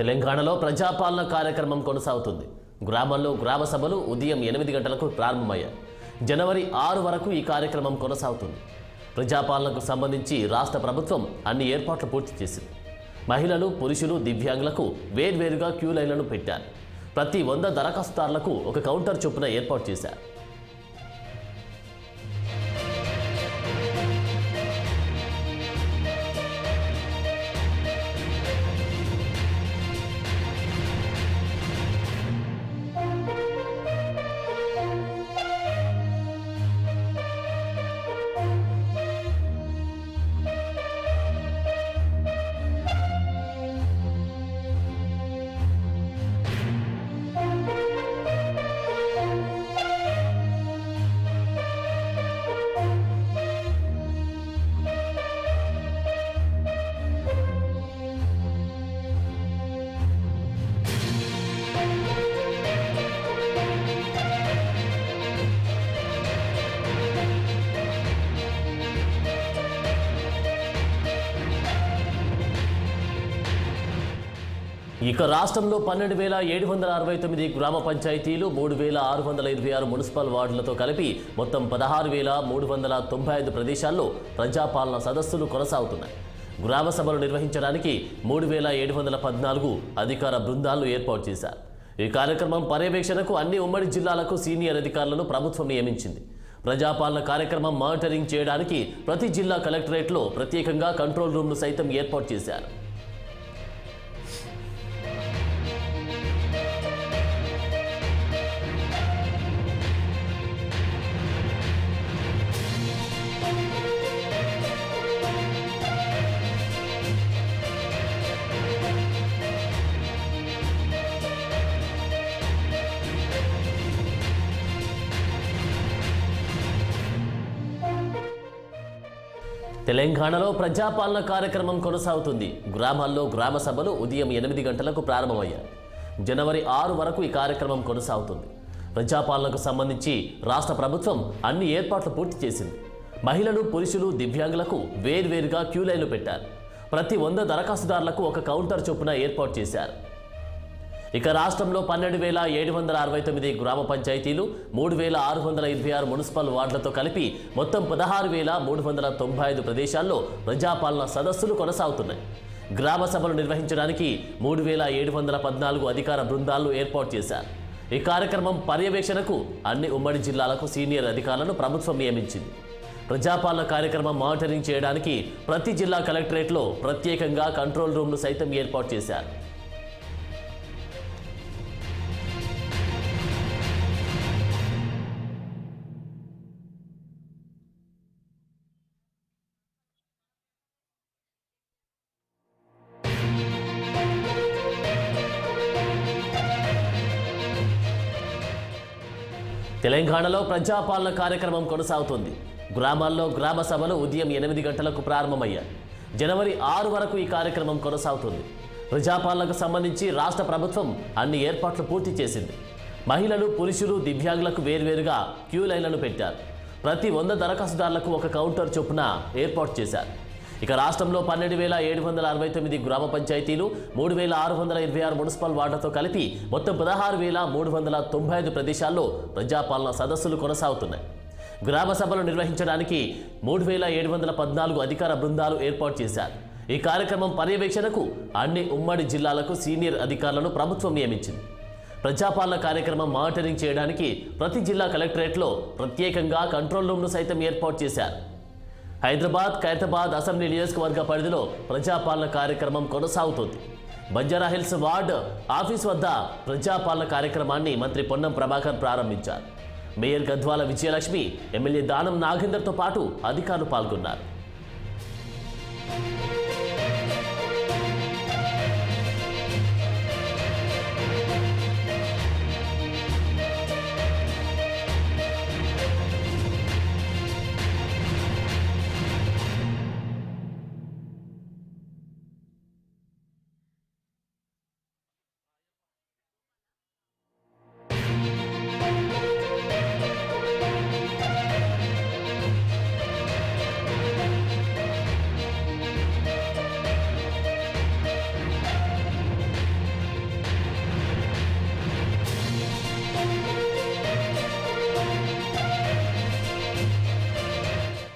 తెలంగాణలో ప్రజాపాలన కార్యక్రమం కొనసాగుతుంది. గ్రామాల్లో గ్రామ సభలు ఉదయం 8 గంటలకు ప్రారంభమయ్యాయి. జనవరి 6 వరకు ఈ కార్యక్రమం కొనసాగుతుంది. ప్రజాపాలనకు సంబంధించి రాష్ట్ర ప్రభుత్వం అన్ని ఏర్పాట్లు పూర్తి చేసింది. మహిళలు, పురుషులు, దివ్యాంగులకు వేర్వేరుగా క్యూ లైన్లను పెట్టారు. ప్రతి 100 దరఖాస్తుదారులకు ఒక కౌంటర్ చొప్పున ఏర్పాటు చేశారు. ఇక రాష్ట్రంలో 12,769 గ్రామ పంచాయతీలు, 3,626 మున్సిపల్ వార్డులతో కలిపి మొత్తం 16,395 ప్రదేశాల్లో ప్రజాపాలన సదస్సులు కొనసాగుతున్నాయి. గ్రామ సభలు నిర్వహించడానికి 3,714 అధికార బృందాలను ఏర్పాటు చేశారు. ఈ కార్యక్రమం పర్యవేక్షణకు అన్ని ఉమ్మడి జిల్లాలకు సీనియర్ అధికారులను ప్రభుత్వం నియమించింది. ప్రజాపాలన కార్యక్రమం మానిటరింగ్ చేయడానికి ప్రతి జిల్లా కలెక్టరేట్లో ప్రత్యేకంగా కంట్రోల్ రూమ్ను సైతం ఏర్పాటు చేశారు. తెలంగాణలో ప్రజాపాలన కార్యక్రమం కొనసాగుతుంది. గ్రామాల్లో గ్రామ సభలు ఉదయం 8 గంటలకు ప్రారంభమయ్యాయి. జనవరి 6 వరకు ఈ కార్యక్రమం కొనసాగుతుంది. ప్రజాపాలనకు సంబంధించి రాష్ట్ర ప్రభుత్వం అన్ని ఏర్పాట్లు పూర్తి చేసింది. మహిళలు, పురుషులు, దివ్యాంగులకు వేర్వేరుగా క్యూ లైన్లు పెట్టారు. ప్రతి 100 దరఖాస్తుదారులకు ఒక కౌంటర్ చొప్పున ఏర్పాటు చేశారు. ఇక రాష్ట్రంలో 12,769 గ్రామ పంచాయతీలు, 3,626 మున్సిపల్ వార్డులతో కలిపి మొత్తం 16,395 ప్రదేశాల్లో ప్రజాపాలన సదస్సులు కొనసాగుతున్నాయి. గ్రామ సభలు నిర్వహించడానికి 3,714 అధికార బృందాలను ఏర్పాటు చేశారు. ఈ కార్యక్రమం పర్యవేక్షణకు అన్ని ఉమ్మడి జిల్లాలకు సీనియర్ అధికారులను ప్రభుత్వం నియమించింది. ప్రజాపాలన కార్యక్రమం మానిటరింగ్ చేయడానికి ప్రతి జిల్లా కలెక్టరేట్లో ప్రత్యేకంగా కంట్రోల్ రూమ్ను సైతం ఏర్పాటు చేశారు. తెలంగాణలో ప్రజాపాలన కార్యక్రమం కొనసాగుతుంది. గ్రామాల్లో గ్రామ సభలు ఉదయం 8 గంటలకు ప్రారంభమయ్యాయి. జనవరి 6 వరకు ఈ కార్యక్రమం కొనసాగుతుంది. ప్రజాపాలనకు సంబంధించి రాష్ట్ర ప్రభుత్వం అన్ని ఏర్పాట్లు పూర్తి చేసింది. మహిళలు, పురుషులు, దివ్యాంగులకు వేర్వేరుగా క్యూ లైన్లను పెట్టారు. ప్రతి 100 దరఖాస్తుదారులకు ఒక కౌంటర్ చొప్పున ఏర్పాటు చేశారు. ఇక రాష్ట్రంలో 12,769 గ్రామ పంచాయతీలు, 3,626 మున్సిపల్ వార్డులతో కలిపి మొత్తం 16,395 ప్రదేశాల్లో ప్రజాపాలన సదస్సులు కొనసాగుతున్నాయి. గ్రామ సభలు నిర్వహించడానికి 3,714 అధికార బృందాలు ఏర్పాటు చేశారు. ఈ కార్యక్రమం పర్యవేక్షణకు అన్ని ఉమ్మడి జిల్లాలకు సీనియర్ అధికారులను ప్రభుత్వం నియమించింది. ప్రజాపాలన కార్యక్రమం మానిటరింగ్ చేయడానికి ప్రతి జిల్లా కలెక్టరేట్లో ప్రత్యేకంగా కంట్రోల్ రూమ్ను సైతం ఏర్పాటు చేశారు. హైదరాబాద్, ఖైరతాబాద్ అసెంబ్లీ నియోజకవర్గ పరిధిలో ప్రజాపాలన కార్యక్రమం కొనసాగుతోంది. బంజారాహిల్స్ వార్డ్ ఆఫీస్ వద్ద ప్రజాపాలన కార్యక్రమాన్ని మంత్రి పొన్నం ప్రభాకర్ ప్రారంభించారు. మేయర్ గద్వాల విజయలక్ష్మి, ఎమ్మెల్యే దానం నాగేందర్తో పాటు అధికారులు పాల్గొన్నారు.